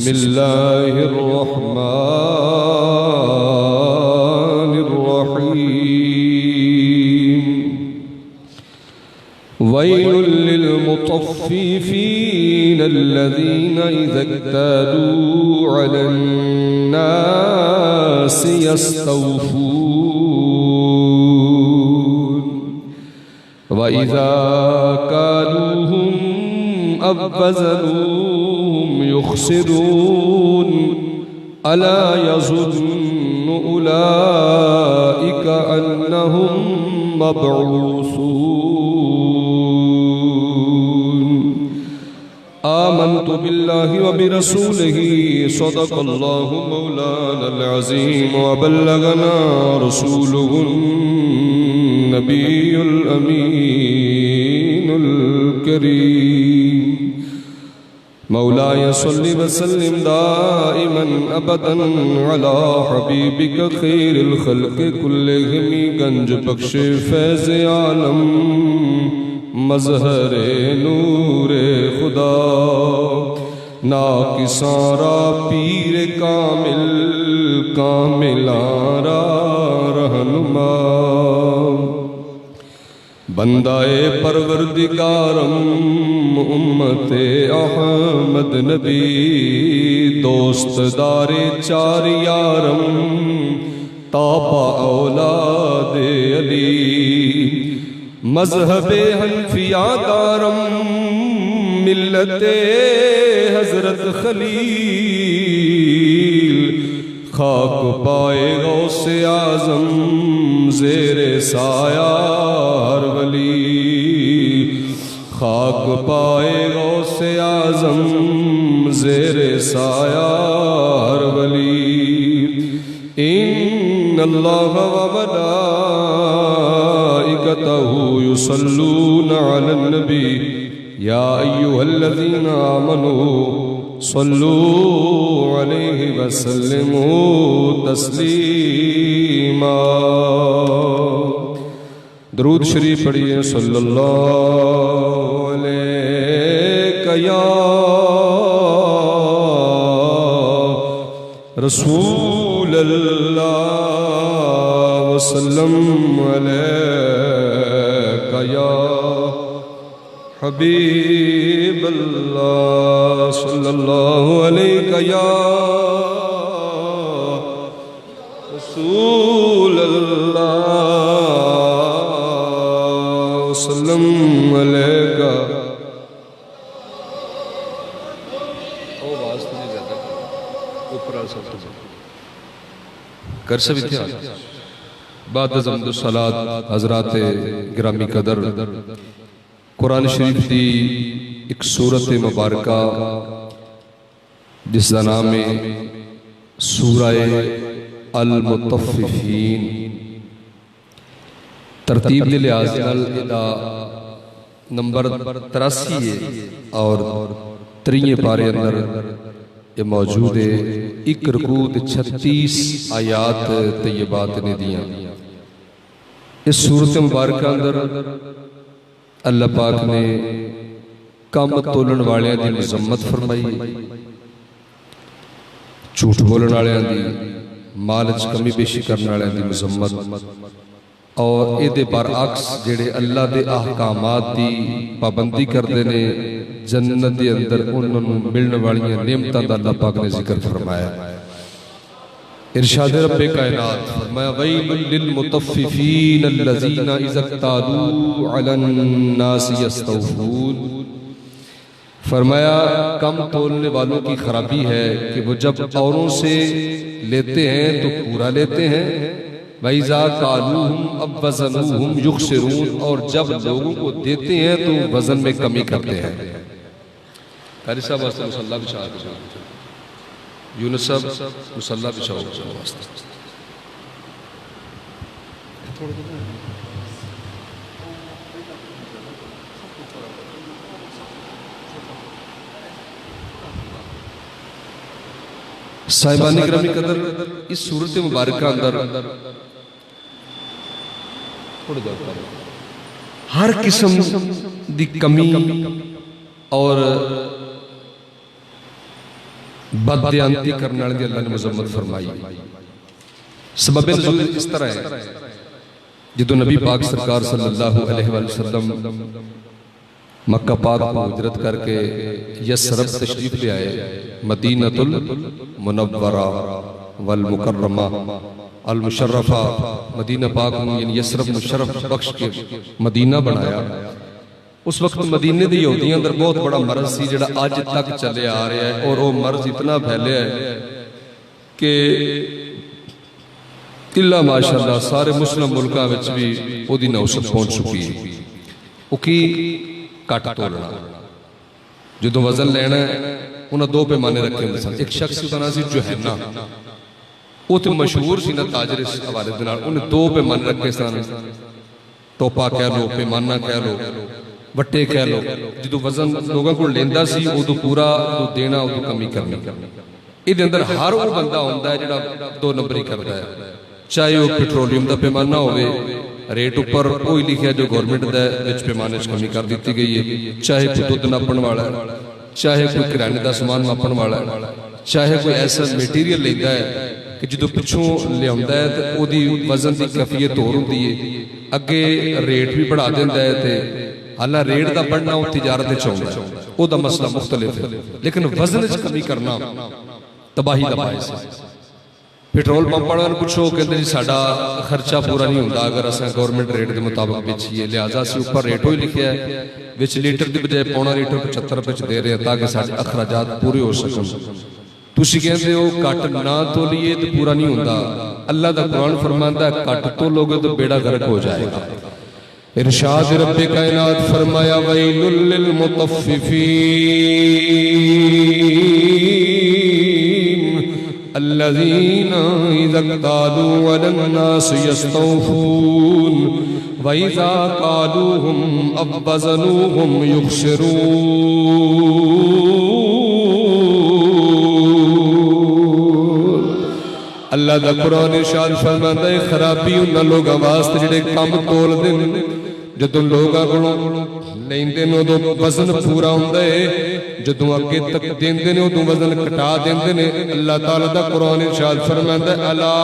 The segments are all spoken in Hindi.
बिस्मिल्लाहिर्रहमानिर्रहीम। वैलुल लिलमुतफ्फिफीन अल्लज़ीना इज़ा इक्तालू अलन्नासि यस्तौफून व इज़ा कालूहुम अव वज़नूहुम युख़सिरून अला यज़ुन्नु उलाइका अन्नहुम मबऊसून। आमन्तु बिल्लाहि व बिरसूलिहि सदक़ल्लाहु मौलानल अज़ीम व बल्लगना रसूलुहुन नबियुल अमीनुल करीम। मौलाय सल्लि व सल्लिम दाइमन अबदन अला हबीबिक खैरिल खल्क़ कुल्लिहिम। गंज बख्श फैज़ आलम मज़हरे नूरे खुदा नाकिसारा पीर कामिल कामिलारा रहनुमा। बंदाए परवरदिगारम उम्मते अहमद नबी दोस्त दारे चार यारम ताबा औलादे अली मजहबे हनफिया दारम मिल्लते हजरत खलील। खाक पाए गौसे आजम ज़ेरे साया हर वली। खाक पाए गौसे आजम ज़ेरे साया हर वली। इन्नल्लाह व मलाइकतहु युसल्लूना अलन नबी या अय्युहल्लज़ीना आमनू सल्लू अलैहि वसल्लिमू तस्लीमा। दरूद शरीफ पढ़िए। सल्लल्लाहु अलैका या रसूल अल्लाह वसल्लम अलैका या हबीब अल्लाह सल्लल्लाहु अलैका या रसूल अल्लाह वसल्लम अलैका। आवाज़ तो नहीं ज़्यादा ऊपर कर सभी थे। बाद ज़म्दु सलात हज़रात गिरामी कदर कुरान शरीफ की एक सूरत मुबारका जिसका नाम है सूरह अल मुतफ्फिफीन। तरतीब के लिहाज नंबर 83 है और 3 पारे अंदर ये मौजूद है। एक रुकू 36 आयात तय्यबात ने दिया। इस सूरत मुबारक अंदर अल्लाह पाक ने कम तोलन वाले की मजम्मत फरमाई, झूठ बोलने वाले की, माल च कमी पेशी करने वाले की मजम्मत और ये बरअक्स जेड़े अल्लाह के अहकामात की पाबंदी करते हैं जन्नत के अंदर उन्होंने मिलने वाली नेमतों का अल्लाह पाक ने जिक्र फरमाया। इरशाद रब्बे कायनात फरमाया वैलुल लिल मुतफ्फिफीन अल्लज़ीना इज़ा इक्तालू अलन नास यस्तौफून। फरमाया कम तोलने वालों की खराबी है कि वो जब औरों से लेते हैं तो पूरा लेते हैं। वैज़ा कालूहुम अब वज़नूहुम युख़सिरून और जब लोगों को देते हैं तो वजन में कमी करते हैं। कारी साहब वास्ते मुसल्ला बिछा यूनुस साहब मुसल्ला बिछाओ वास्ते। साहिबान गिरामी कदर इस सूरत मुबारक अंदर हर किस्म की कमी और बदयांती करने वाले दी अल्लाह ने मजम्मत फरमाई। सबब नुज़ूल इस तरह है, जो नबी पाक सरकार सल्लल्लाहु अलैहि वसल्लम मक्का पाक को हिजरत करके यसरब तशरीफ ले आए, मदीनतुल मुनव्वरा वल मुकर्रमा अल मुशर्रफा, मदीना पाक में यानी यसरब मुशर्रफ बख्श के मदीना बनाया। उस वक्त मदीने दी यहूदियां अंदर बहुत बड़ा मर्ज सी जिहड़ा अज तक चले आ रहा है, और वो मर्ज इतना फैलिया है कि इल्ला माशाअल्लाह सारे मुस्लिम मुल्कां विच भी ओदी नौसत पहुंच चुकी है। वो की घट तोलना, जो वजन लेना उन्हें दो पैमाने रखे होंगे सन। एक शख्स का नाम सी जुहैना, वो तो मशहूर सी ना ताजर इस हवाले दे नाल, उन्हें दो पैमाने रखे सन। टोपा कह लो, पैमाना कह लो, वट्टे कह लो। जो वजन लोगों को लेंदा सी उदों पूरा देना, उदों कमी करनी। इहदे अंदर हर वो बंदा होंदा है जिहड़ा दो नंबरी करता है, चाहे वो पेट्रोलियम का पैमाना होवे, रेट उपर वही लिखा जो गौरमेंट का पैमाने कमी कर दी गई है, चाहे कोई दुध नापण वाला है, चाहे कोई किराने का समान मापण वाला है, चाहे कोई ऐसा मटीरियल लेंदा है कि जो पिछों लिया है तो वही वजन की कैफियत होर होंदी है, अगे रेट भी बढ़ा देंदा है। तो हालां रेट का बढ़ना वो तिजारत चाहता है, वह मसला मुख्तलिफ है, लेकिन वजन च कमी करना तबाही का बायस है। पेट्रोल पंप वालों को पुछो, कहते जी साडा खर्चा पूरा नहीं होता अगर असें गौरमेंट रेट के मुताबिक बेचीए, लिहाजा असीं उपर रेट ही लिखा है, विच लीटर की बजाय पौना लीटर 75 रुपए दे रहे हैं ताकि साडे अखराजात पूरे हो सकन। तुसीं कहते हो घट ना तोलीए तो पूरा नहीं होता। अल्लाह का कुरान फरमांदा है घट तोलोगे तो बेड़ा गर्क हो जाएगा। इरशाद रब्बे कायनात फरमाया वैलुल लिल मुतफ्फिफीन अल्लज़ीना इज़ा क़ालू अलन नास यस्तौफून व इज़ा क़ालूहुम अव वज़नूहुम युख़सिरून। अल्लाह दा कुरान इरशाद फरमांदा है खराबी उन्हां लोगां वास्ते जिहड़े कम तोलदे ने, जदों लोगां कोलों लैंदे ने उदों वजन पूरा हुंदा है, जदों अगे तक देंदे ने उदों वजन घटा देंदे ने। अल्लाह ताला दा कुरान इरशाद फरमांदा है अला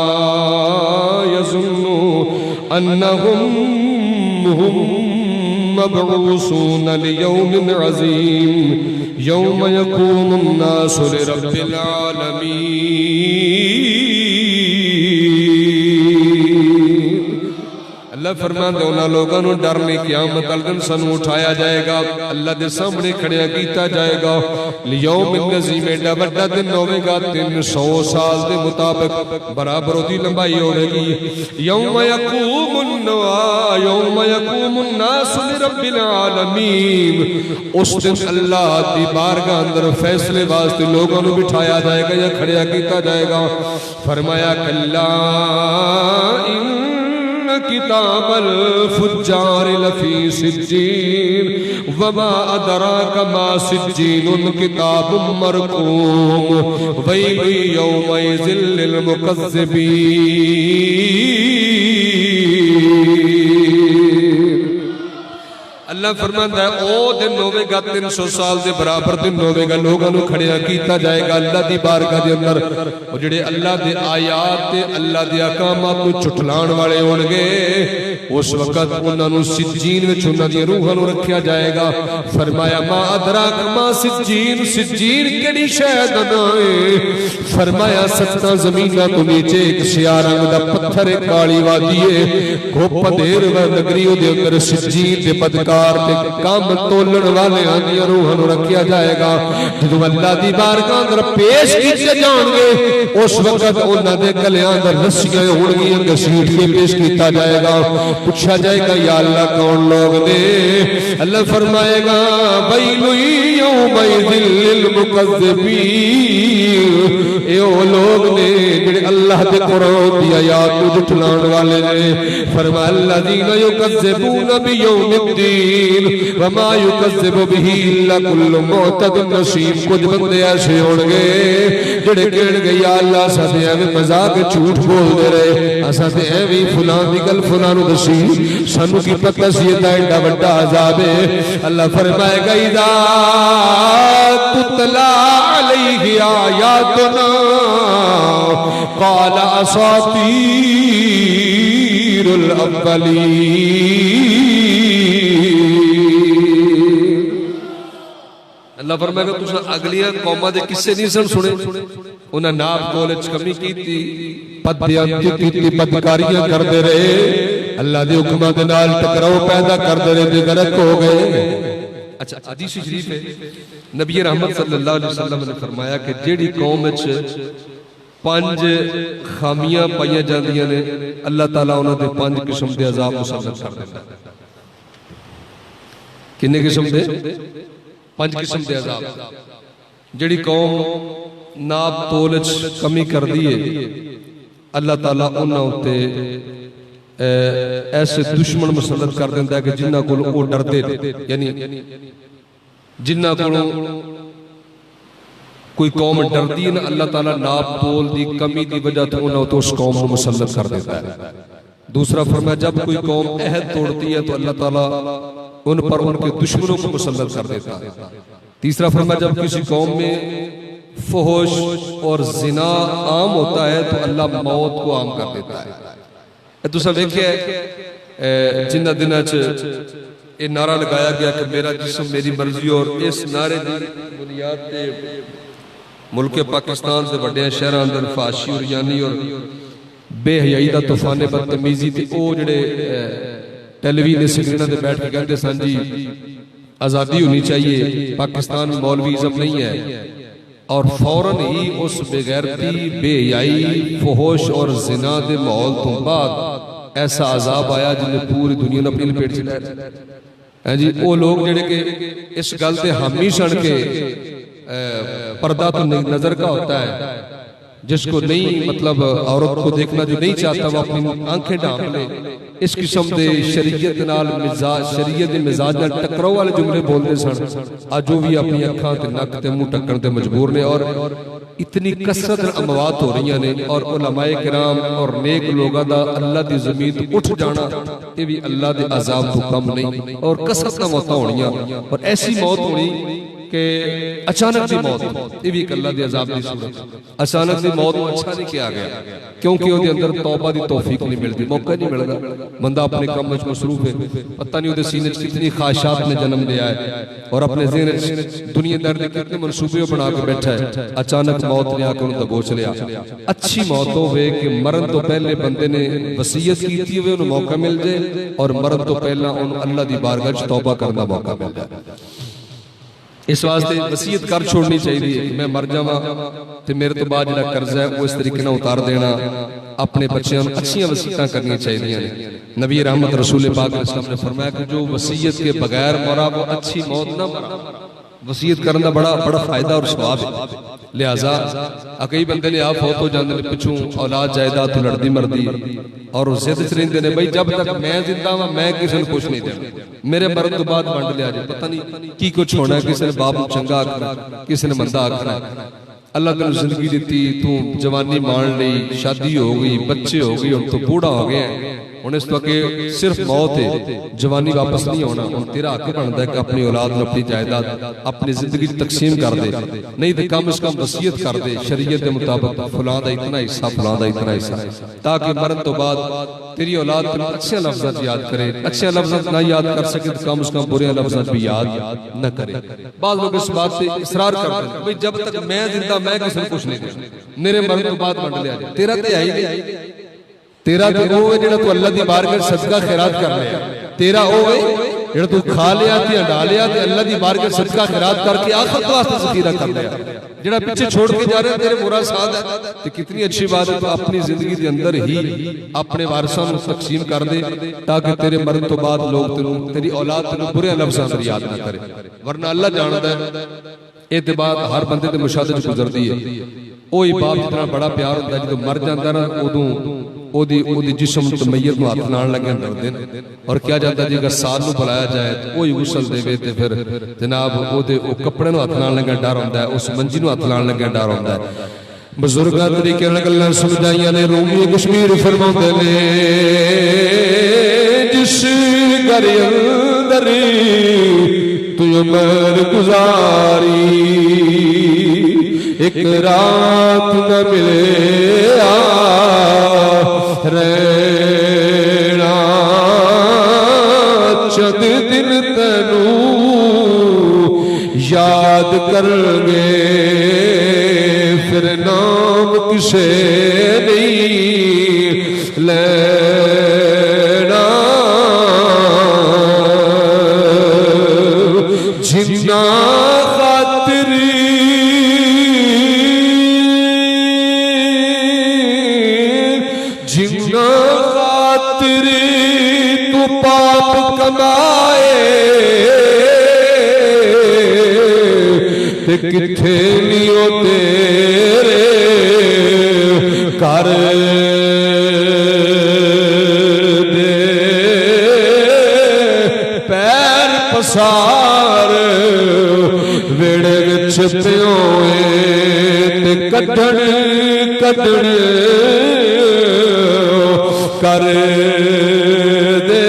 यज़ुन्नु अन्नहुम मबऊसून लियौमिन अज़ीम यौम यक़ूमुन नासु लिरब्बिल आलमीन। अल्लाह फरमांदा उन्हां लोगों को डर नहीं, क़यामत वाले दिन सानू उठाया जाएगा, अल्लाह के सामने खड़िया किया जाएगा। लियौमिन अज़ीम, एडा वड्डा दिन होवेगा, 300 साल के मुताबिक बराबर उसकी लंबाई होगी। यौम यक़ूमुन नासु लिरब्बिल आलमीन, उस दिन अल्लाह की बारगाह अंदर फैसले वास्ते लोगों को बिठाया जाएगा या खड़िया किया जाएगा। फरमाया कल्ला किताबल फुज्जार लफी सिज्जीन वमा अदराक मा सिज्जीनुन किताबुम मरकूम वैलु यौमइज़िल लिल मुकज़्ज़िबीन। अल्लाह फरमांदा है ओ दिन होवेगा 300 साल के बराबर दिन होवेगा, लोगों को खड़िया किया जाएगा अल्लाह की बारगाह के अंदर। और जिहड़े अल्लाह के आयात ते अल्लाह के अहकामात को झुठलाण वाले होणगे, उस वक्त उन्होंने सिज्जीन विच उन्हां दी रूहां नूं रखिया जाएगा। फरमाया मा अदराक मा सिज्जीन, सिज्जीन केड़ी शै दा नाम है? फरमाया 7 ज़मीनां तो नीचे एक सियाह रंग दा पत्थर है, काली वादी है, घुप देर नगरी उहदे अंदर सिज्जीन दे बदकार काम तोलन वाले आंदियां रूहां नूं रखिया जाएगा। जदों अल्लाह दी बारगाह अंदर पेश कीते जाणगे, उस वक्त उन्हां दे गलियां अंदर रस्सियां होणगियां, घसीट के पेश किया जाएगा। पूछा जाएगा या अल्लाह कौन लोग ने? अल्लाह फरमाएगा वैलु यौमइज़िल लिल मुकज़्ज़िबीन, ए ओ लोग ने जिहड़े अल्लाह दे कुरान दी आयात को झुठलाण वाले ने। फरमाया अल्लज़ीना युकज़्ज़िबून बियौमिद्दीन, अमीन वमा युकज़्ज़िबु बिही इल्ला कुल्लु मुअतदिन नसीब। कुछ बंदे ऐसे होणगे जेड़े कहणगे या अल्लाह असां ते एवें मजाक झूठ बोलदे रहे, असां ते एवें फलां दी गल फलां नूं दसी, सानू की पता सी इदा एडा वड्डा अजाब है। अल्लाह फरमाएगा इदा तुतला अलैहि आयातुना क़ाल असातीरुल अव्वलीन। अल्लाह फरमाएगा तुसां अगलियां कौमां दे किस्से नहीं सन सुने, उन्हां नाप तोल च कमी कीती, बदबयानी कीती, बदकारियां करदे रहे, अल्लाह दे हुक्मां दे नाल टकराव पैदा करदे रहे, गरक हो गए। अच्छा हदीस शरीफ है नबी रहमत सल्लल्लाहु अलैहि वसल्लम ने फरमाया कि जेड़ी कौम विच 5 खामियां पाईयां जांदियां ने अल्लाह ताला उन्हां दे 5 किस्म दे अजाब मुसल्लत कर देंदा है। किन्ने किस्म दे? 5 किस्म दे अजाब। जेड़ी कौम नाप तोल च कमी करदी है अल्लाह ताला उन्हां उत्ते ऐसे दुश्मन मुसल्लत कर देंदा है कि जिन्हां कोलों वो डरदे ने, यानी जिन्हां कोलों कोई कौम डरदी है ना अल्लाह ताला नाप तोल दी कमी की वजह तो उन्हां तो उस कौम को मुसल्लत कर देता है। दूसरा फरमाया जब कोई कौम अहद तोड़ती है तो अल्लाह ताला उन पर उनके दुश्मनों को मुसल्लत कर देता है। तीसरा फरमाया जब किसी कौम में फहश और जिना आम होता है तो अल्लाह मौत को आम कर देता है। तुसा वेख्या जिन्हां दिनां च ये नारा लगाया गया कि मेरा जिस्म मेरी मर्जी, और इस नारे की बुनियाद ते मुल्क पाकिस्तान से वड्डे शहरां अंदर फाशी और यानी और बेहयाई दा तूफान बदतमीजी ते ओ जिहड़े टेलीविजन स्क्रीनां ते बैठ के कहते सन जी आज़ादी होनी चाहिए, पाकिस्तान में मौलवीज़म नहीं है, और फौरन ही उस बेगैरती बेहयाई फहोश और जिना दे माहौल तो बाद ऐसा अजाब आया जिन्हें पूरी दुनिया ने अपनी लपेट च लै है जी। वो लोग जिहड़े कि इस गल ते हामी सन के पर्दा तो नजर का होता है, जिसको नहीं मतलब औरत को देखना जो नहीं चाहता वो अपनी आंखें ढांप ले, इस किस्म के शरीयत नाल मिजाज शरीयत दे मिजाज नाल टकराव वाले जुमले बोलते सन। अज वो भी अपनी अखां ते नक ते मुंह ढकण ते मजबूर ने, और इतनी कसरत अमवात हो रही ने, और उलमाए किराम और नेक लोगों का अल्लाह की जमीन उठ जाना ये भी अल्लाह के अजाब तो कम नहीं, और कसरत मौतां होणियां, और ऐसी मौत होनी कि अचानक की मौत, ये भी एक अल्लाह के अजाब की सूरत। अचानक की मौत को अच्छा नहीं किया गया क्योंकि उसके अंदर तौबा की तौफीक नहीं मिलती, मौका नहीं मिलता, बंदा अपने काम में मसरूफ है, पता नहीं उसके सीने कितनी ख्वाहिशात ने जन्म दिया है, और अपने ज़हन दुनियादारी के कितने मनसूबे बना के बैठा है। अचानक मौत ने आकर उन्हें दबोच लिया। अच्छी मौत हो कि मरण तो पहले बंदे ने वसीयत की थी उन्हें मौका मिल जाए, और मरण तो पहला उन्हें अल्लाह की बारगाह च तौबा करने का मौका मिल जाए। इस वास्ते वसीयत कर छोड़नी चाहिए कि मैं मर जावां ते मेरे तो बाद जिहड़ा कर्जा है वो इस तरीके नाल उतार देना। अपने बच्चों को अच्छी वसीयतां करनी चाहिए। नबी रहमत रसूल पाक अलैहि ने फरमाया कि जो वसीयत के बगैर मरा वो अच्छी मौत ना मरा। वसीयत करने का बड़ा फायदा और सवाब है। लिहाजा कई बंदे ने आप फौत हो जाते हैं, पिछू औलाद जायदाद तो लड़ती मरदी, और जिद च रहिंदे ने भाई जब तक मैं जिंदा वा मैं किसी को कुछ नहीं देना, मेरे मरण तो बाद वंड लिया जाए। पता नहीं की कुछ होना है, किसी ने बाप को चंगा आखना, किसी ने मंदा आखना। अल्लाह तेन जिंदगी दी, तू जवानी मान ली, शादी हो गई, बच्चे हो गए, हम तो बूढ़ा हो गए, हुण इस तो अगे सिर्फ मौत है, जवानी वापस नहीं आना। हुण तेरा हक बनता है कि अपनी औलाद को अपनी जायदाद अपनी जिंदगी तकसीम कर दे, नहीं तो कम से कम वसीयत कर दे शरीयत के मुताबिक, फलां दा इतना हिस्सा, फलां दा इतना हिस्सा, ताकि मरण तो बाद तेरी औलाद अच्छे लफ्ज़ याद करे। अच्छे लफ्ज़ ना याद कर सके तो कम से कम बुरे लफ्ज़ भी याद न करे। बाद लोग इस बात से इसरार करते हैं भाई जब तक मैं जिंदा मैं किसी को कुछ नहीं देना, मेरे मरण तो बाद वंड लिया जाए। तेरा तो है ही नहीं, तेरा तो वो है जिहड़ा तू अल्लाह दी बारगाह सदका खैरात कर लिया, तेरा वो है जिहड़ा तू खा लिया ते हंडा लिया ते अल्लाह दी बारगाह सदका खैरात करके आखिरत वास्ते ज़खीरा कर लिया। जिहड़ा पीछे छोड़ के जा रहे हैं तेरे बुरा साथ है तो कितनी अच्छी बात है, तो अपनी जिंदगी के अंदर ही अपने वारसां नूं तकसीम कर दे ताकि तेरे मरण तो बाद लोग तेनू तेरी औलाद तेनू बुरे लफ्ज़ां नाल याद ना करे। वरना अल्लाह जानदा है ये ते बात हर बंदे दे मुशाहदे च गुजरदी है। ओही बाप जितना बड़ा प्यार होता है जो मर जाता ना उदों ओदी जिस्म तो मैयत को हाथ लाने लगे डरते और क्या जाता जी अगर साल को बुलाया जाए तो वही गुसल देवे तो फिर जनाब ओदे कपड़े को हाथ लाने लगे डर होंदा है, उस मंजी को हाथ लाने लगे डर होंदा है। बजुर्गां तरीके नाल गल्लां समझाइयां ने रूमी कश्मीर फरमाउंदे ने जिस घर अंदर तू उमर गुजारी एक रात न मिले रहना चंद दिन तैनू याद करगे फिर नाम किसे नहीं लेना जिन्ना खातिर तू पाप कमाए ते किथे लियो तेरे कर दे पैर पसार वेड़े विच पियोए ते कढण कढण कर दे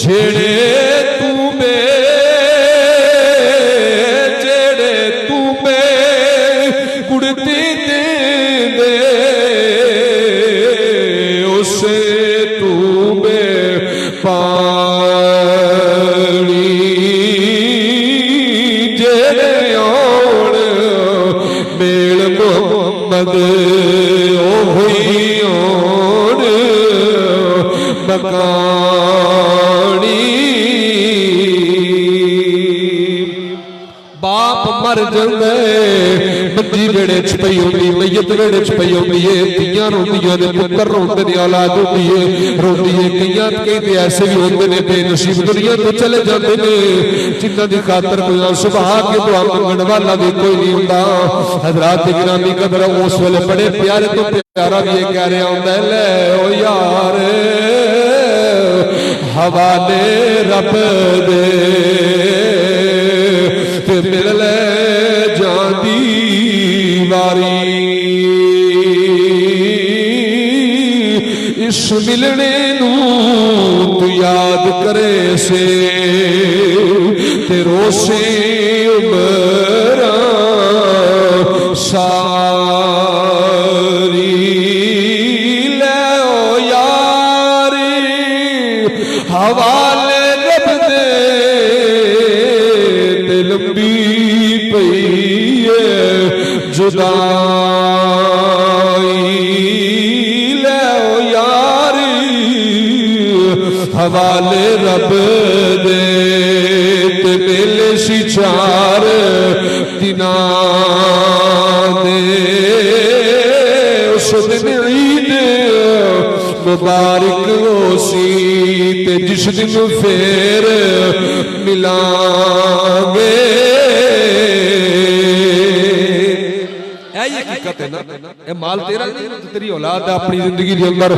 जेड़े तू में कुड़ती दे उसे तू में पानी जेड़े आउण मेल मोहम्मद मकानी बाप मर जांदा मंजी वेड़े च पई होंदी मैयत वेड़े च पई होंदी है धीआं रोंदियां ने पुत्तर रोंदे ने औलाद होंदी है रोंदी है कई ते ऐसे भी होंदे ने बेनसीब दुनिया तो चले जाते ने जिन्हां दी खातर कोई सुबह के दुआ मंगण वाला भी कोई नहीं हुंदा। हज़रात दी गिरामी कदर उस वेले बड़े प्यारे तो प्यारा भी ये कह रहा होंदा ले ओ यार हवाले रब दे ते मिल ले जांदी वारी इस मिलने नू तू याद करे से ते रोसे उमरा सारी ले ओ यारी हवाले रब दे ते लंबी पई है जुदाई ले ओ यारी हवाले रब दे ते मेले सी चार दिनां दे उस दिन ईद मुबारक होसी ते जिस दिन फिर मिलांगे हकीकत है ना ये माल तेरा नहीं तेरी औलाद है अपनी जिंदगी के अंदर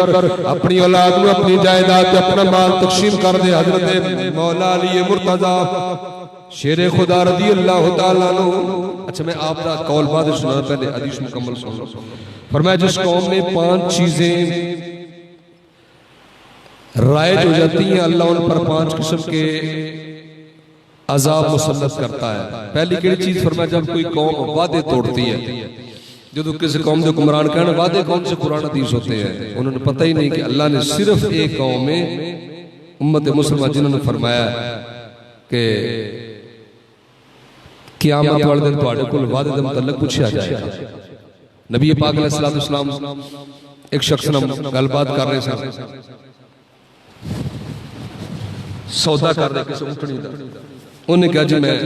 अपनी औलाद को अपनी जायदाद अपना माल तकसीम कर दे। हजरत मौला अली मुर्तजा शेरे खुदा रज़ी अल्लाह तआला अन्हु अच्छा मैं आपका कौल बाद सुना पहले हदीस मुकम्मल सुन लो। फरमाया जिस कौम में 5 चीजें राइज हो जाती हैं अल्लाह उन पर 5 किस्म के अजाब मुसल्लत करता है। पहली केड़ी चीज फरमाया जब कोई कौम वादे तोड़ती है जो किसी कौम के हुक्मरान कहने वादे कौन से कुरान हदीस होते हैं उन्होंने पता ही नहीं कि अल्लाह ने सिर्फ एक कौम में उम्मत मुसलमान जिन्होंने फरमाया कि क़यामत वाले दिन तुहाडे कोल वादे दे मुतल्लिक पूछा जाएगा। नबी पाक अलैहिस्सलाम एक शख्स नाल गलबात कर रहे सन सौदा कर रहे किसी ऊँटनी दा उन्हें कहा जी मैं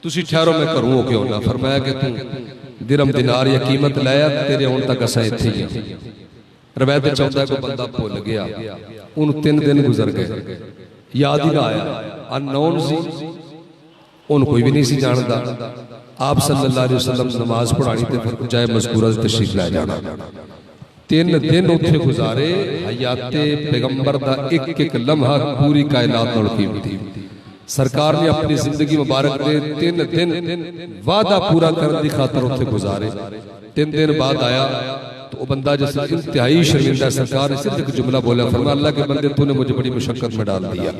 तुसी ठहरो मैं घरों हो के आना। फरमाया कि तू दिरम दिनार या कीमत लाया तेरे आने तक असा इत्थे ही रवायत चाहता है कोई बंदा भुल गया उन 3 दिन गुजर गए याद ही ना आया अननोन सी उन कोई भी नहीं सी जानता आप सल्लल्लाहु अलैहि वसल्लम नमाज पढ़ानी तो फिर जाए मज़कूरा तशरीफ लै जाना। 3 दिन उत्थे गुजारे, हयाते पैगंबर दा एक एक लम्हा पूरी कायनात नाल कीमती। सरकार ने अपनी जिंदगी मुबारक दे 3 दिन वादा पूरा करने की खातर उत्थे गुजारे। 3 दिन बाद आया तो वो बंदा जैसे इंतहाई शर्मिंदा, सरकार ने सिर्फ एक जुमला बोला, फरमाया अल्लाह के बंदे तूने मुझे बड़ी मुशक्कत में डाल दिया।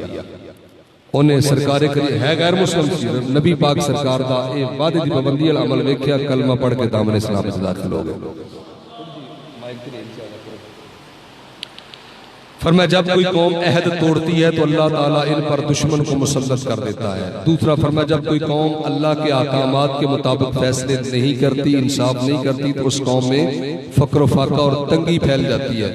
उन्हें सरकार है गैर मुस्लिम सी, नबी पाक सरकार दा ये वादे दी पाबंदी वाला अमल वेख्या, कलमा पढ़ के दामन इस्लाम में दाखिल हो गए। फरमाया जब कोई कौम अहद तोड़ती है तो अल्लाह ताला इन पर दुश्मन को मुसल्लत कर देता है। दूसरा फरमाया जब कोई कौम अल्लाह के अहकामात के मुताबिक फैसले नहीं करती, इंसाफ नहीं करती, तो उस कौम में फक्र फाका और तंगी फैल जाती है।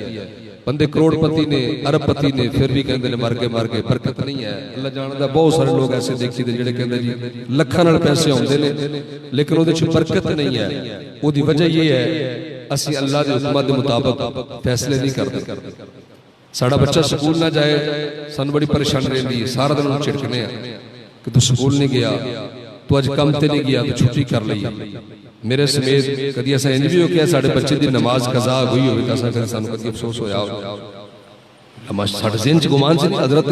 बंदे करोड़पति ने, अरबपति ने, फिर भी कहते मर गए बरकत नहीं है। अल्लाह जानता बहुत सारे लोग ऐसे देखी दे जिहड़े कहते जी लखां नाल पैसे आउंदे ने लेकिन उहदे च बरकत नहीं है। उहदी वजह ये है असीं अल्लाह दे हुक्मां दे मुताबिक फैसले नहीं करते। साड़ा बच्चा स्कूल ना जाए सानू बड़ी परेशानी रहिंदी है, सारा दिन उन्हें झिड़कने कि तू स्कूल नहीं गया, तू अज काम ते नहीं गया, तू छुट्टी कर ली। मेरे समेत कभी ऐसा इंज भी हो गया साढ़े बच्चे की नमाज कज़ा हुई हो तो असा सानू कभी अफसोस होया हो। साढ़े ज़हन च गुमान से हजरत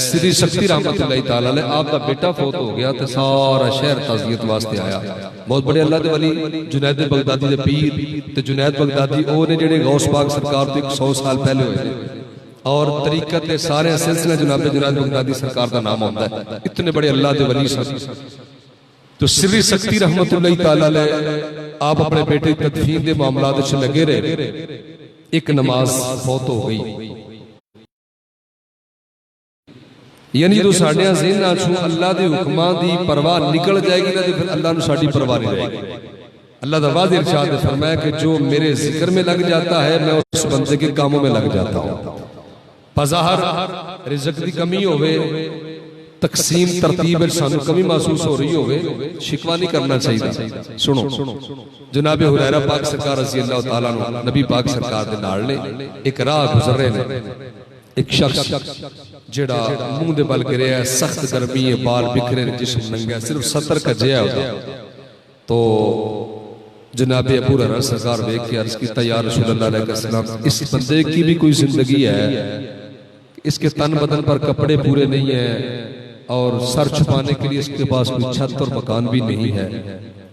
श्री शक्ति रहमतुल्लाह तआला अलैह आप दा बेटा फौत हो गया तो सारा शहर ताज़ियत वास्ते आया। बहुत बड़े अल्लाह दे वली जुनैद बगदादी दे पीर ते जुनैद बगदादी वो ने जेडे गौस पाक सरकार तो 100 साल पहले हुए और तरीकत के सारे सिलसिला जनाब जुनैद बगदादी सरकार का नाम आता है। इतने बड़े अल्लाह दे वली सन। तो श्री शक्ति रहमतुल्लाह तआला अलैह आप अपने बेटे की तदफीन के मामलात च लगे रहे। एक नमाज फौत हो गई, यानी जो साढ़े ज़हन चों अल्लाह के हुक्मां की परवाह निकल जाएगी ना तो फिर अल्लाह नूं साडी परवाह नहीं रहेगी। अल्लाह दा वाज़ेह इरशाद है फरमाया कि जो मेरे जिक्र में लग जाता है मैं उस बंदे के कामों में लग जाता हूँ। बाज़ाहर रिज़्क़ की कमी होवे, तकसीम तरतीब सानू कमी महसूस हो रही होवे, शिकवा नहीं करना चाहिए। सुनो जनाब हुरैरा पाक सरकार रज़ी अल्लाह तआला अन्हु नबी पाक सरकार दे नाल ने एक राह गुजर रहे ने। एक शख्स जेड़ा मुंह दे बल गिरे है, सख्त गर्मी है, बाल बिखरे ने, जिस्म नंगा, सिर्फ 70 का जिया होता। तो जनाब अबू हुरैरा सरकार देख के अर्ज कीता या रसूलल्लाह अलैहि वसल्लम इस बंदे की भी कोई जिंदगी है, इसके तन बदन पर कपड़े पूरे नहीं है और सर छुपाने के लिए इसके पास कोई छत और मकान भी नहीं है।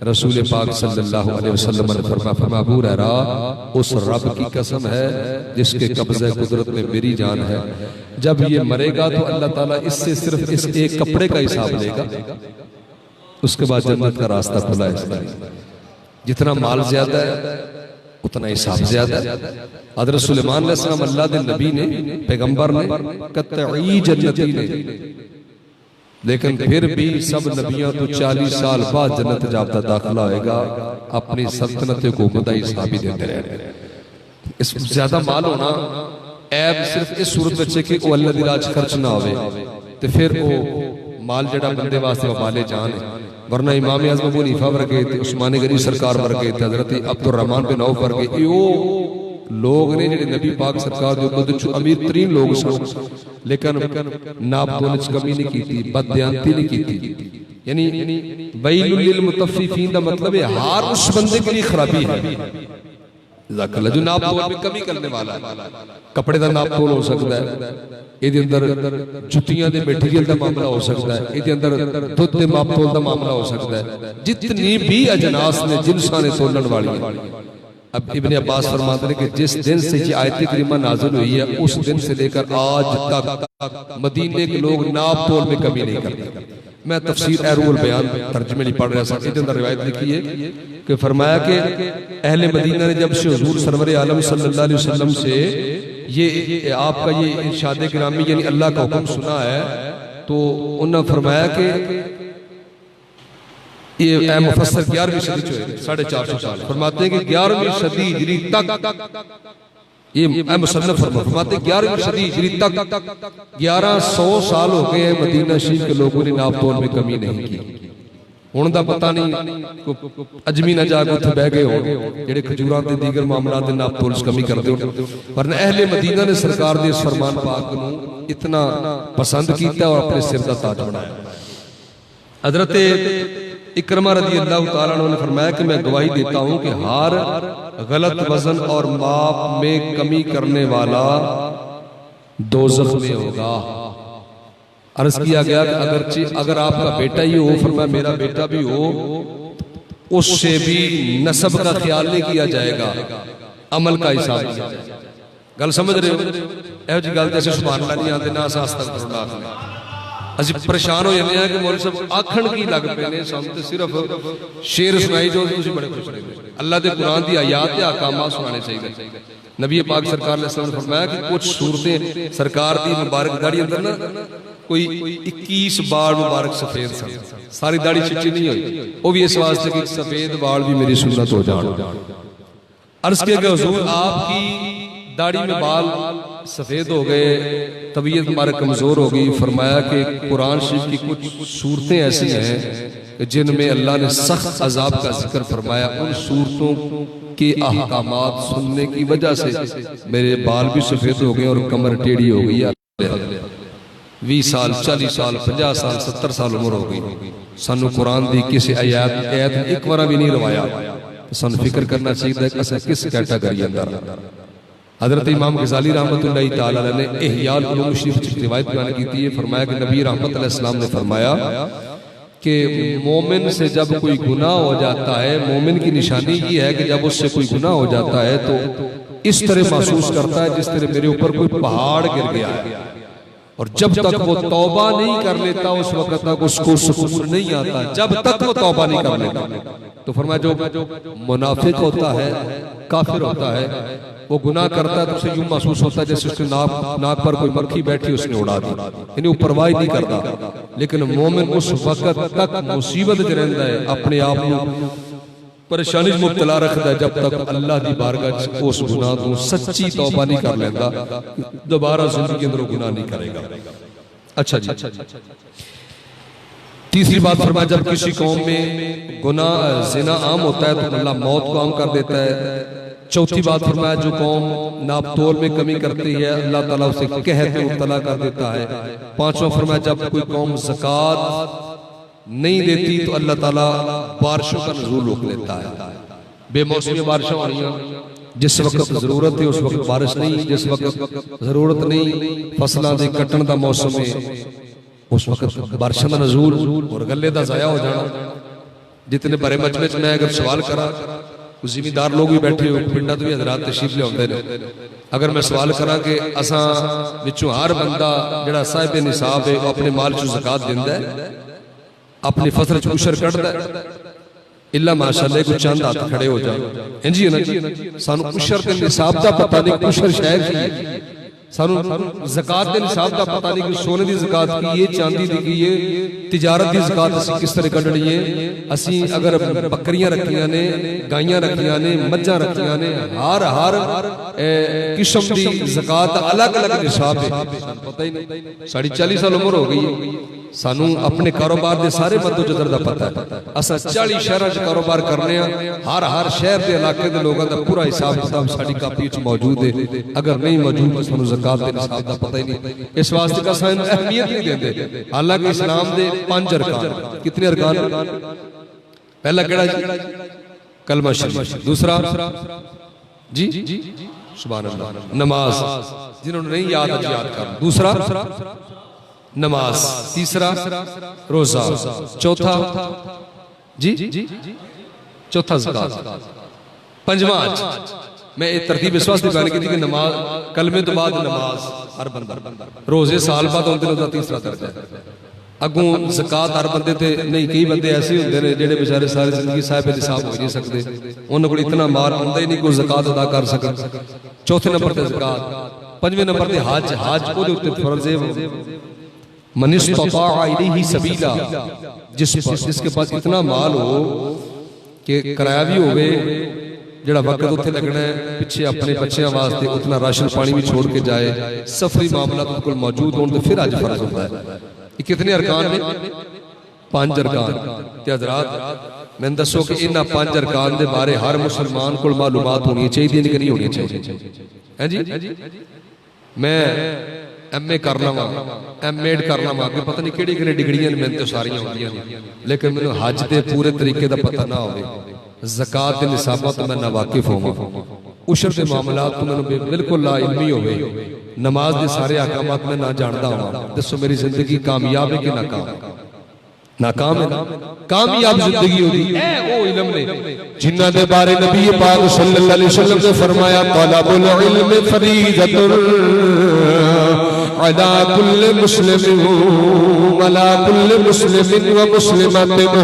रसूल पाक सल्लल्लाहु अलैहि वसल्लम ने फरमाया अबू हुरैरा उस रब की कसम है जिसके कब्ज़े कुदरत में मेरी जान है, जब ये मरेगा तो अल्लाह ताला इससे सिर्फ इस एक कपड़े का हिसाब लेगा, उसके बाद जन्नत का रास्ता खुला है। जितना माल ज्यादा है उतना हिसाब ज्यादा है। हज़रत सुलेमान अलैहिस्सलाम अल्लाह के नबी ने, पैगंबर ने, कतई जन्नती ने, लेकिन फिर भी सब नबियों तो 40 साल बाद जन्नत जाबता दाखिला होएगा, अपनी सल्तनत को खुदा हिसाब ही देते रहे। इस ज्यादा माल होना ऐब सिर्फ इस सूरत बच्चे कि वो अल्लाह दी राह च खर्च ना होवे ते फिर वो माल जड़ा बंदे वास्ते वबाले जान है। वरना इमाम आज़म अबू हनीफा वर्गे ते उस्मान गनी सरकार वर्गे ते हज़रत अब्दुर रहमान बिन औफ वर्गे यो लोग ने जिहड़े नबी पाक सरकार दे उम्मत चों अमीर तरीन लोग सन, लेकिन नाप तोल च कमी नहीं की, बददयांती नहीं की। यानी वैलुल लिल मुतफ्फिफीन दा मतलब है हर उस बंदे के लिए खराबी है जो नाप तोल में कमी करने वाला है। कपड़े का नाप तोल हो सकता है, ये अंदर जुतियां दे मटीरियल का मामला हो सकता है, ये अंदर दुध के माप तोल का मामला हो सकता है। जितनी भी अजनास ने जिनसा ने तोलन वाली है। अब इब्ने अब्बास फरमाते हैं कि जिस दिन से ये आयत करीमा नाज़िल हुई है उस दिन से लेकर आज तक मदीने के लोग नाप तोल में कमी नहीं करते। मैं तफसीर अहरुल बयान तर्जुमे नहीं पढ़ रहा था, इसके अंदर रिवायत लिखी है कि फरमाया कि अहले मदीना ने जब से हुजूर सरवर आलम सल्लल्लाहु अलैहि वसल्लम से ये आपका ये इरशाद गिरामी यानी अल्लाह का हुक्म सुना है तो उन्होंने फरमाया कि ये मुफस्सर 11वीं सदी में 450 साल फरमाते हैं कि 11वीं सदी हिजरी तक ये मुसन्नफ फरमाते 11वीं सदी हिजरी तक 1100 साल हो गए हैं मदीना शरीफ के लोगों ने नाप तोल में कमी नहीं की। हुण दा पता नहीं अजमी ना जाके उत्थे बह गए हो जेडे खजूरां ते दीगर मामलात दे नाप तोल कमी करदे हो, वरना अहले मदीना ने सरकार दे इस फरमान पाक नूं इतना पसंद कीता और अपने सिर दा ताज बनाया। हजरत इकरमा रज़ी अल्लाह तआला अन्हु ने फरमाया कि मैं गवाही देता हूं कि हर गलत वजन और माप में कमी करने वाला दोज़ख में होगा। अर्ज किया गया कि अगरचे अगर आपका बेटा ही हो, फरमाया मेरा बेटा भी हो, उससे भी नसब का ख्याल नहीं किया जाएगा, अमल का हिसाब किया जाएगा। गल समझ रहे हो? यह जी गल जैसे सुभान अल्लाह नहीं आते ना अस्तगफिरुल्लाह। ਅਸੀਂ परेशान हो जाते हैं कि मौलवी साहब आखण की लग पे ने, ਸਾਨੂੰ ਤੇ सिर्फ शेर सुनाई जो ਤੁਸੀਂ बड़े खुश रहते। अल्लाह के कुरान की आयात ते अहकामात सुनाने चाहिए। नबी पाक सरकार ने फरमाया कि कुछ सूरतें सरकार की मुबारक दाढ़ी अंदर ना कोई 21 बाल मुबारक सफेद सन, सारी दाढ़ी चिट्टी नहीं हुई, वो भी इस वास्ते कि सफेद बाल भी मेरी सुन्नत हो जाए। अर्ज किया कि हुजूर आपकी दाढ़ी में बाल सफेद हो गए, तबीयत हमारे कमजोर हो गई। फरमाया कि कुरान शरीफ की कुछ सूरतें ऐसी हैं जिनमें अल्लाह ने सख्त अजाब का जिक्र फरमाया। उन सूरतों के अहकामात सुनने की वजह से मेरे बाल भी सफेद हो गए और कमर टेढ़ी हो गई। 20 साल 40 साल 50 साल 70 साल उम्र हो गई, सानू कुरान दी किसी आयत एक बार भी नहीं रवाया। सानू फिक्र करना चाहिए कि अस किस कैटेगरी अंदर। हजरत इमाम गजाली रहमतुल्लाहि तआला अलैह ने इहयाल उलूम शरीफ की रिवायत बयान की थी। फरमाया कि नबी रहमत अलैहि सलाम ने फरमाया कि मोमिन से जब कोई गुनाह हो जाता है, मोमिन की निशानी ये है कि जब उससे कोई गुनाह हो जाता है तो इस तरह महसूस करता है जिस तरह मेरे ऊपर कोई पहाड़ गिर गया है, और जब तक वो तौबा नहीं कर लेता उस वक्त तक उसको सुकून नहीं आता, जब तक वो तौबा नहीं कर लेता। तो फरमाया जो मुनाफिक होता है, काफिर होता है, वो गुनाह करता है तो उसे यूं महसूस होता है जैसे उसके नाक पर कोई मक्खी बैठी उसने उड़ा दी, यानी वो परवाह नहीं करता। लेकिन मोमिन उस वक्त तक मुसीबत च रहिंदा है, अपने आप को परेशानी मुब्तला रखता है जब तक अल्लाह की बारगाह उस गुनाह को सच्ची तौबा नहीं कर लेता, दोबारा जिंदगी अंदर गुनाह नहीं करेगा। अच्छा जी, तीसरी बात फरमाया जब किसी कौम में गुनाह ज़िना आम होता है तो अल्लाह मौत को आम कर देता है। चौथी बात फरमाया जो कौम नापतोल में कमी करती है अल्लाह ताला उसे कहत में मुब्तला कर देता है। पांचवा फरमाया जब कोई कौम ज़कात नहीं देती तो अल्लाह ताला बारिशों का नुज़ूल रोक लेता है। बेमौसमी बारिशें हो रही हैं, जिस वक्त जरूरत है उस वक्त बारिश नहीं, जिस वक्त जरूरत नहीं फसलों के कटन का मौसम है उस वक्त बारिशों का नुज़ूल और गले का ज़ाया हो जाना। जितने बड़े मजमे च मैं अगर सवाल करा, जिमीदार लोग भी बैठे हो, पिंडा तो भी हजरात तशरीफ लिया, अगर मैं सवाल करा कि असा विचों हर बंदा जिहड़ा साहिब निसाब है अपने माल चों ज़कात दिंदा है, अपनी फसल च उशर कढ़दा है, इला माशाअल्लाह को चंद हाथ खड़े हो जाए। इंजी है ना जी, सानू उशर ते निसाब दा पता नहीं, उशर शहर की है, सानू ज़कात दे निसाब दा पता नहीं कि सोने दी ज़कात की है, चांदी दी की है, तिजारत दी ज़कात असी किस तरह कढ़नी है। असी अगर बकरियां रखियां ने, गायियां रखियां ने, मज्जां रखियां ने, हर किस्म दी ज़कात अलग अलग निसाब है, पता ही नहीं। साड़ी 40 साल उम्र हो गई है, सानू अपने कारोबार के सारे मद्दोजदर का पता है। असा 40 शहरों च कारोबार करने, हर शहर के इलाके के लोगों का पूरा हिसाब किताब साडी कापी च मौजूद है। अगर नहीं मौजूद तो सानू ज़कात के निसाब का पता ही नहीं। इस वास्ते का सानू अहमियत नहीं देंदे। हालांकि इस्लाम दे 5 अरकान, कितने अरकान? पहला केड़ा जी? कलमा शरीफ। दूसरा जी सुभान अल्लाह नमाज, जिन्होंने नहीं याद आज याद कर। दूसरा नमाज, तीसरा रोजा, चौथा जी चौथा ज़कात, पंजवां हज। मैं एक तरतीब इस वास्ते बयान की थी कि नमाज कलमे तो बाद नमाज हर बंदा, रोजे साल बाद होंदे ने, तीसरा दर्जा है। अगों ज़कात हर बंदे ते नहीं, कई बंदे ऐसे होंदे ने जिहड़े बेचारे सारी जिंदगी साहिब निसाब हो नहीं सकते, उन्हां कोल इतना माल आंदा ही नहीं कोई ज़कात अदा कर सकन। चौथे नंबर ते ज़कात, पंजवें नंबर ते हज। हज ओदे उत्ते फर्ज है, मन इस्तताअ इलैहि सबीला, जिसके पास इतना माल हो कि किराया भी होवे, जिहड़ा वक्त उत्थे लगना है, पिछे अपने बच्चों वास्ते उतना राशन पानी भी छोड़ के जाए, सफरी मामला तो कोल मौजूद होने तो फिर हज फर्ज होता है। ये कितने अरकान ने? 5 अरकान। ते हज़रात मैंने दसो कि इन्हां 5 अरकान दे बारे हर मुसलमान को मालूमात होनी चाहिए कि नहीं होनी चाहिए? है जी, मैं MA कर लवां MAd कर लवां अगे पता नहीं किहड़ी किहड़ी डिग्रियां मैंने तो सारियां आउंदियां ने लेकिन मैनूं हज के पूरे तरीके का पता ना होवे ज़कात के निसाबां तो मैं ना वाकिफ होवां उशर के मामलात तो मैनूं बिल्कुल ला इल्मी होवे नमाज के सारे अहकामात मैं ना जानता होवां दसो मेरी जिंदगी कामयाब है कि नाकाम नाकाम है ना कामयाब जिंदगी होगी ए वो इल्म ने जिन्हां दे बारे नबी पाक सल्लल्लाहु अलैहि वसल्लम ने फरमाया तलबुल इल्म फरीज़तुन अला कुल्लि मुस्लिमिन वला कुल्लि मुस्लिमिन व मुस्लिमतिन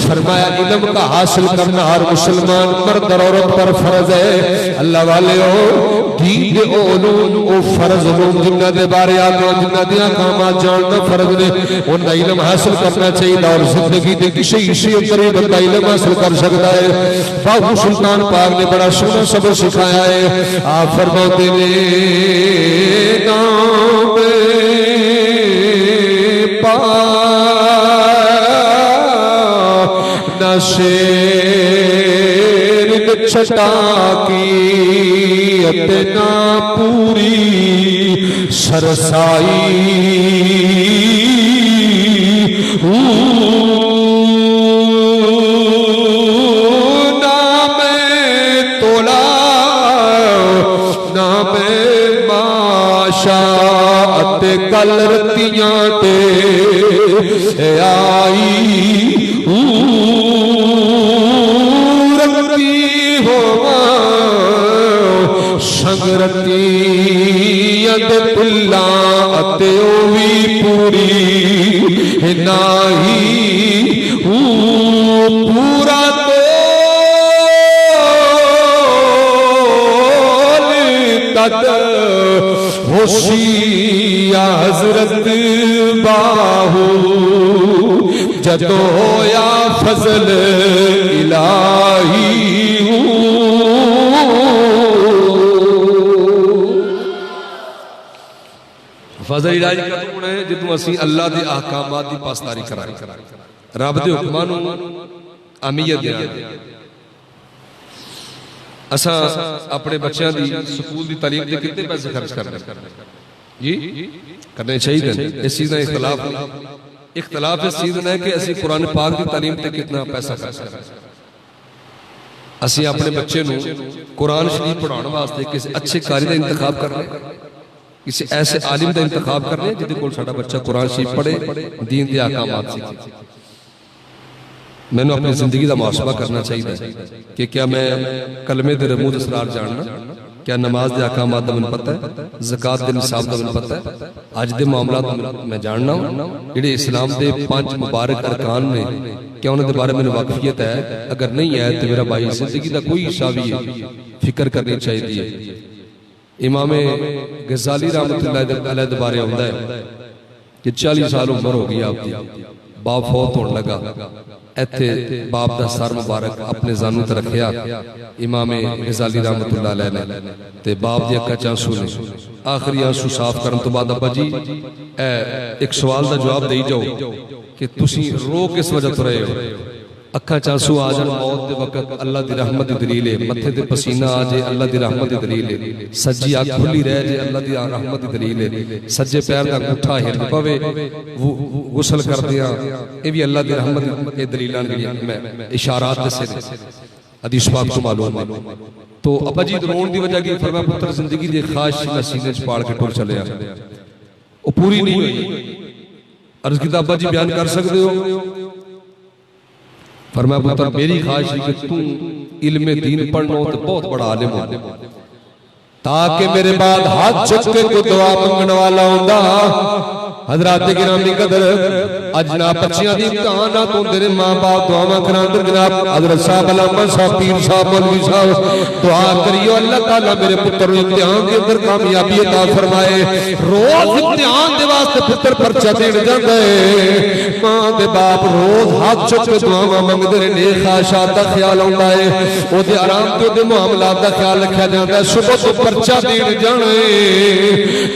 फरमाया इल्म का हासिल करना हर मुसलमान मर्द और औरत पर फर्ज है अल्लाह वाले हो दीन दे उलूम ओ फर्ज उलूम जिन्हां दे बारे आका जिन्हां दे अहकामात जानना फर्ज ने उनका इल्म हासिल करना चाहिए और जिंदगी के किसी हिस्से अंदर ही बंदा इल्म हासिल कर सकता है बाबू सुल्तान पाक ने बड़ा सोहना सबक सिखाया है आप फरमाते ने गाँव नशेर छटा की ना पूरी सरसाई नाम तोला नाम माशा कल रतियां ते आई रती होवा संगरती तुला भी पूरी नाही पूरा तद होशिया हजरत बाहू जदो होया फजल इलाही फजल इलाही कदों होना है जदों असीं अल्लाह दे अहकामात दी पासदारी करांगे रब दे हुक्मां नूं अहमियत देंगे असा अपने बच्चों की स्कूल की तालीम के कितने पैसे खर्च करने जी करने चाहिए इस चीज़ का इख्तलाफ इस चीज़ है कि असी कुरान पाक की तालीम पे कितना पैसा खर्च करें असी अपने बच्चे नूं कुरान शरीफ पढ़ाने वास्ते किसी अच्छे कारी का इंतखाब करने किसी ऐसे आलिम का इंतखाब करने जिहदे कोल साडा बच्चा कुरान शरीफ पढ़े दीन दे अहकामात सीखे मैंने अपनी जिंदगी का मुहासबा करना चाहिए कि क्या मैं कलमे दे रमूज असरार जानना क्या नमाज के अहकामात दा मैनूं पता है ज़कात दे निसाब दा मैनूं पता है अज दे मामलात मैं जानना जिहड़े इस्लाम दे 5 मुबारक अरकान ने क्या उन्हां दे बारे मैनूं वाकफियत है अगर नहीं है तो मेरा भाई जिंदगी का कोई हिस्सा भी फिक्र करनी चाहिए इमाम गज़ाली रहमतुल्लाह अलैह दे बारे आउंदा है कि 40 साल उम्र हो गई आपकी बाप फौत होने लगा इत्थे बाप दा सर मुबारक अपने जानू ते रखिया इमाम गज़ाली रहमतुल्लाह अलैह ने ते बाप दी अक्खां च आंसू ने आखिरी आंसू साफ करन तो बाद अब्बा जी एक सवाल दा जवाब देई जाओ कि तुसी रो किस वजह तो रहे हो अक्खां च आंसू आ जान मौत दे वक्त अल्लाह दी रहमत दी दलील है मत्थे ते पसीना आ जाए अल्लाह दी रहमत दी दलील है सज्जी अख खुली रह जाए अल्लाह दी रहमत दी दलील है सज्जे पैर दा अंगूठा हिल पवे गुसल करदियां ये भी अल्लाह दी रहमत दी दलीलां मैं इशारात दसे ने हदीस पाक तो मालूम है तो अब्बा जी रोन दी वजह की फरमाया पुत्र जिंदगी दी ख्वाहिश मैं सीने च पाल के टुर चलिया वो पूरी नहीं हुई अर्ज कीता अब्बा जी बयान कर सकते हो फरमाया पुत्र मेरी ख्वाहिश है कि तू इल्मे दीन पढ़ना तो बहुत बड़ा आलिम हो ताकि मेरे बाद हाथ चुक के कोई दुआ मंगने वाला होंदा हजरात गिरामी कदर अज जनाब बच्चियां दी इम्तिहानात होंदे ने मां बाप दुआवां करांदे जनाब हजरत साहब अल्लामा साहब पीर साहब मौलवी साहब दुआ करियो अल्लाह ताला मेरे पुत्र नु इम्तिहान के अंदर कामयाबी अता फरमाए रोज इम्तिहान दे वास्ते पुत्र पर्चा देण जांदा है मां दे बाप रोज हाथ चुक के दुआवां मंगदे ने नेक ख्वाहिशात दा ख्याल आउंदा है ओदे आराम ते ओदे मामलात दा ख्याल रखिया जांदा है सुबह तो पर्चा देण जाना है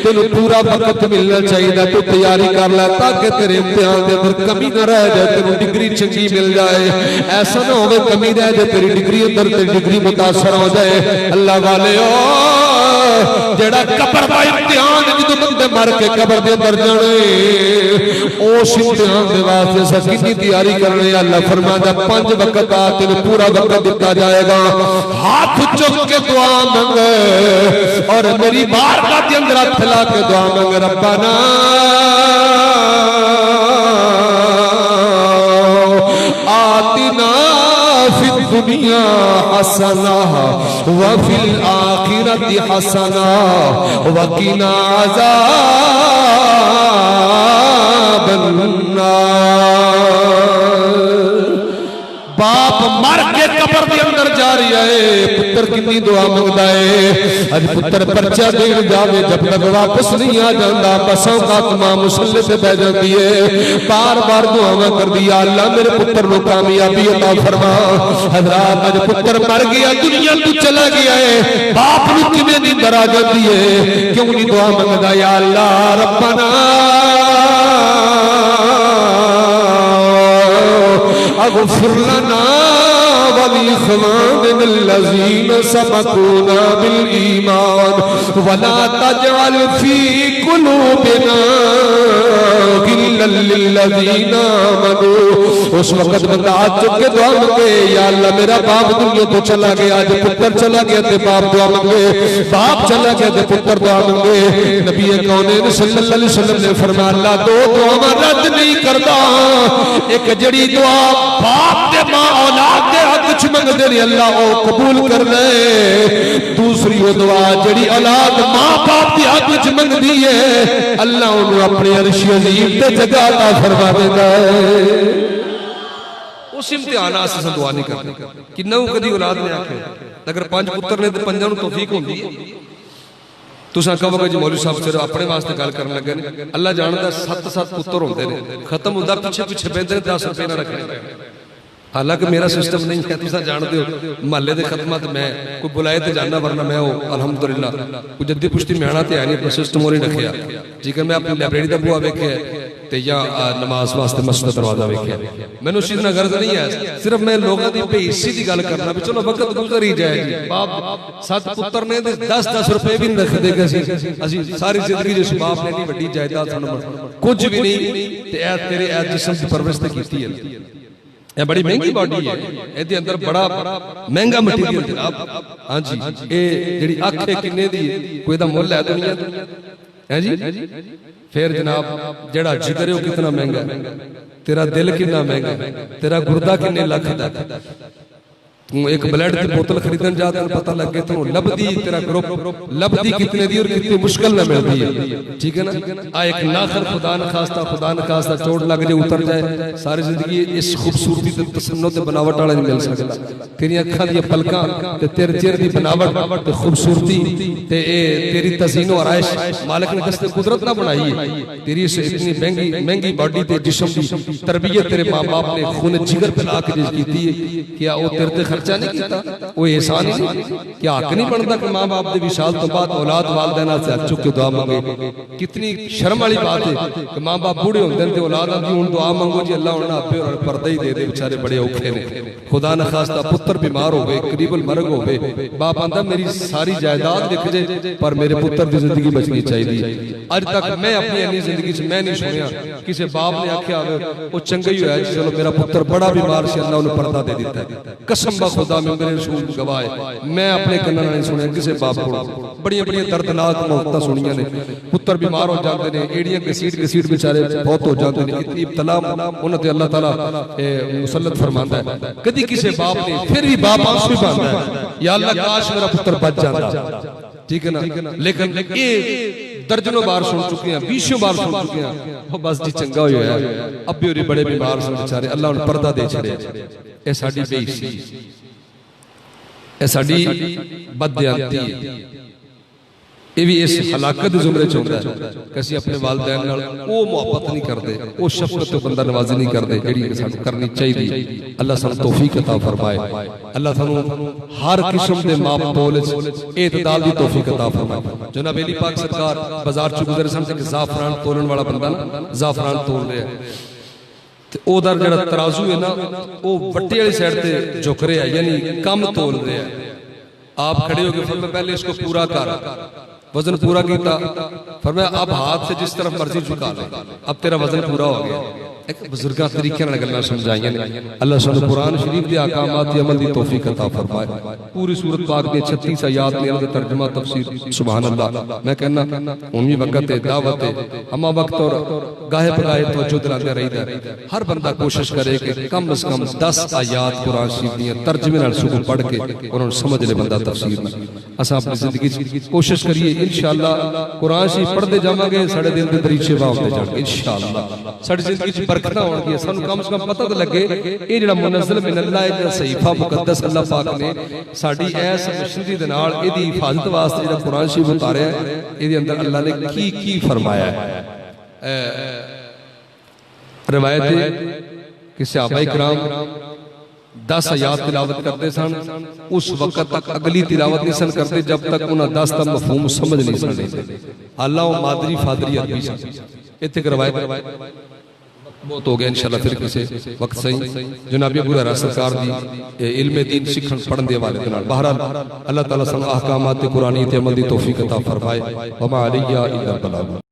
तेनू पूरा वक्त मिलना चाहिए तू तैयारी कर लै ताकि तेरे इम्तिहान के अंदर कमी ना रह जाए, तेरी डिग्री चंगी मिल जाए। ऐसा ना हो कमी रह जाए तेरी डिग्री अंदर, तेरी डिग्री मुतासर हो जाए। अल्लाह वाले जेड़ा कब्र का इम्तिहान जो बंदे मर के कब्र के अंदर जाने, उस इम्तिहान के वास्ते असां कितनी तैयारी करने। अल्लाह फरमांदा 5 वक्त आ तेरे पूरा वक्त दिता जाएगा। हाथ चुक के दुआ मंग और मेरी बारगाह के अंदर हाथ फैला के दुआ मंग, रब्बाना आतिना फिद दुनिया हसना व फिल आखिरति हसना व क़िना अज़ाबन नार। बाप मर के कब्र के अंदर जा रही है, पुत्र कितनी दुआ मंगता है। अज पुत्र पर्चा देन जावे, जब तक वापस नहीं आ जाता बसों का मां मुसल्ले से बह जाती है, बार बार दुआवां कर दिया, अल्लाह मेरे पुत्र को कामयाबी अता फरमा। हजरात अज पुत्र मर गया, दुनिया तू चला गया है, बाप नूं किवें नींदर आ जाती है, क्यों नहीं दुआ मंगदा? या अल्लाह रब्बना अग़फ़िर लना वलिइख़वानिल्लज़ीना सबक़ूना बिल ईमान वला तजअल फ़ी क़ुलूबिना गिल्लन लिल्लज़ीना आमनू। उस वक़्त बंदा हाथ चुक के दुआ मांगे, या अल्लाह मेरा बाप दुनिया तो चला गया, आज पुत्र चला गया ते बाप दुआ मांगे, बाप चला गया ते पुत्र दुआ मांगे। नबी कौनैन सल्लल्लाहु अलैहि वसल्लम ने फरमाया अल्लाह दो दुआवां रद्द नहीं करता, एक जड़ी दुआ बाप ते मां औलाद दे हक च मंगदे ने अल्लाह ओ कबूल कर ले, दूसरी वो दुआ जड़ी औलाद मां बाप दे हक च मंगदी है अल्लाह उन्हें अपने अर्श अज़ीम ते जगह अता फरमा देता है। उस इम्तिहान आसे दुआ नहीं करनी कि नौ कदी औलाद ने आखे अगर 5 पुत्र ने तो 5 नूं तौफीक होंदी है। तुसां कहोगे जी मौलवी साहब सिर्फ अपने वास्ते गल करन लगे ने, अल्लाह जानदा 7 पुत्र होंदे ने, खत्म हुंदा पिछे पिछे पैंदे 10 रुपए ना रखने। हालांकि मेरा सिस्टम नहीं है, तुम जानते हो महल्ले के खत्मा तो मैं कोई बुलाए तो जाना, वरना मैं अलहमदुलिल्लाह कोई जद्दी पुश्ती में आना तो है नहीं, अपना सिस्टम और नहीं रखा। ठीक है, मैं अपनी लाइब्रेरी का बुआ वेख्या ते या नमाज वास्ते मस्जिद दरवाजा वेख्या, मैंने उस चीज ना गर्ज नहीं है, सिर्फ मैं लोगों की बेइज्जती की गल करना भी चलो वक्त गुजर ही जाए। बाप 7 पुत्र ने 10-10 रुपए भी नहीं रख देगा, सारी जिंदगी जिस बाप ने नहीं वड्डी जायदाद कुछ भी नहीं तेरे जिस्म की परवरिश की है। ये बड़ी महंगी बॉडी है, ਇਹਦੇ अंदर बड़ा महंगा मटीरियल जनाब। हाँ जी, ये जी अख है किन्ने दी कोई दा मुल है दुनिया है जी। फिर जनाब जेड़ा जिगर है वो कितना महंगा है, तेरा दिल कितना महंगा है, तेरा गुर्दा किन्ने लाख दा। तू एक ब्लड की बोतल खरीदन जा तेन पता लगे तू लभदी तेरा ग्रुप लभदी कितने दी और कितनी मुश्किल में मिलती है। ठीक है ना, आ एक नाखर खुदा न खास्ता चोट लग जाए उतर जाए, सारी जिंदगी इस खूबसूरती ते तसन्नो ते बनावट वाला नहीं मिल सकता। तेरी अखां दी पलकां ते तेरे चेहरे दी बनावट ते खूबसूरती ते तेरी तज़ीन और आयश मालिक ने किस कुदरत ना बनाई है। तेरी इतनी महंगी बॉडी ते जिस्म दी तरबियत तेरे मां बाप ने खून जिगर पिला के की है, क्या वो तेरे खर्चा नहीं किया, वो एहसान ही क्या हक नहीं बनता कि मां बाप के विशाल तो बाद औलाद वालदैन से हाथ चुक के दुआ मांगे। कितनी शर्म वाली बात है कि मां बाप बूढ़े होंगे तो औलाद आती हूं दुआ मांगो जी अल्लाह उन्हें आपे और पर्दा ही दे दे, बेचारे बड़े औखे ने। खुदा न खास्ता पुत्र बीमार हो गए, करीबल मरग हो गए, बाप आंदा मेरी सारी जायदाद लिख जाए पर मेरे पुत्र की जिंदगी बचनी चाहिए। अज तक मैं अपनी इन्नी जिंदगी मैं नहीं सुनिया किसी बाप ने आख्या वो चंगा ही होया चलो मेरा पुत्र बड़ा बीमार से अल्लाह उन्हें पर्दा दे दिता है। कसम खुदा में मेरे रसूल गवाह है, मैं अपने कन्ना नहीं सुनिया किसी बाप को। बड़िया दर्दनाक मौतां सुनिया ने, पुत्र बीमार हो जाते हैं, एड़ियां घसीट बेचारे बहुत हो जाते हैं, इतनी इब्तला उन्हें ते अल्लाह ताला मुसल्लत फरमाता है। कभी किसी बाप ने फिर भी बाप आंसू भी बहाता है या अल्लाह काश मेरा पुत्र बच जाता। ठीक है ना, लेकिन ये दर्जनों बार सुन चुके हैं, 20 बार सुन चुके हैं, वो बस जी चंगा हो गया अब भी बड़े बीमार से बेचारे अल्लाह उन्हें पर्दा दे छड़े। ये साडी बेइज्जती, ये साडी बददियांती है। ये भी इस हलाकत के जुमरे च होंदा है कि असीं अपने वालदैन नाल वो मुहब्बत नहीं करते, वो शफकत ते बंदा नवाजी नहीं करते जिहड़ी सानूं करनी चाहिए। अल्लाह सानूं तौफीक अता फरमाए, अल्लाह सानूं हर किस्म के माप तोल एतदाल की तौफीक अता फरमाए। जनाब अली पाक सरकार बाजार च गुजरे सन, एक जाफरान तोलन वाला बंदा ना जाफरान तोल रहा है, ते ओदा जिहड़ा तराजू है ना वो वट्टे वाली साइड ते झुक रहा है, यानी कम तोल रहा है। आप खड़े हो गए, फरमाया पहले इसको पूरा कर, वजन पूरा किया, फरमाया अब हाथ से जिस तरफ मर्जी झुका ले, अब तेरा वजन पूरा हो गया। एक बुजुर्गां तरीके नाल गल्लां समझाइयां ने। अल्लाह सानू कुरान शरीफ के अहकामात दी अमल दी तौफीक अता फरमाए। पूरी सूरत पाक दे 36 आयात ने उनका तर्जुमा तफसीर सुभान अल्लाह। मैं कहना उम्मी वक्त है दावत है अमा वक्त और गाहे बगाहे तवज्जो दिलाते रहीदा। हर बंदा कोशिश करे कि कम से कम 10 आयात कुरान शरीफ दी तर्जुमे नाल सुबह पढ़ के उन्होंने समझ ले बंदा तफसीर नाल। असां अपनी जिंदगी कोशिश करिए इंशाअल्लाह कुरान शरीफ पढ़ते जावांगे, साडे दिल दे दरीचे वावते जाणगे इंशाअल्लाह। साडी जिंदगी बरकत होगी, सानू कम से कम पता तो लगे ये जिहड़ा मुनज़्ज़ल मिन अल्लाह है, सहीफा मुकद्दस अल्लाह पाक ने साडी ऐस मशीनरी दे नाल इहदी हिफाजत वास्ते जिहड़ा कुरान शरीफ उतारिया है, इहदे अंदर अल्लाह ने की फरमाया है। रिवायत है कि सहाबाए किराम 10 आयात तिलावत करते सन, उस वक्त तक अगली तिलावत नहीं सन करते जब तक उन्हें 10 का मफहूम समझ नहीं सन लेते। हालां वो मादरी फादरी अरबी सन। इत्थे रवायत बहुत हो गया, इंशाल्लाह फिर किसी वक्त सही जनाब अबू हुरैरा सरकार दी इल्म दीन सीखण पढ़न दे हवाले नाल। बहरहाल अल्लाह ताला सन अहकामात कुरानी ते अमल दी तौफीक अता फरमाए। वमा अलैया इल्लल बलाग।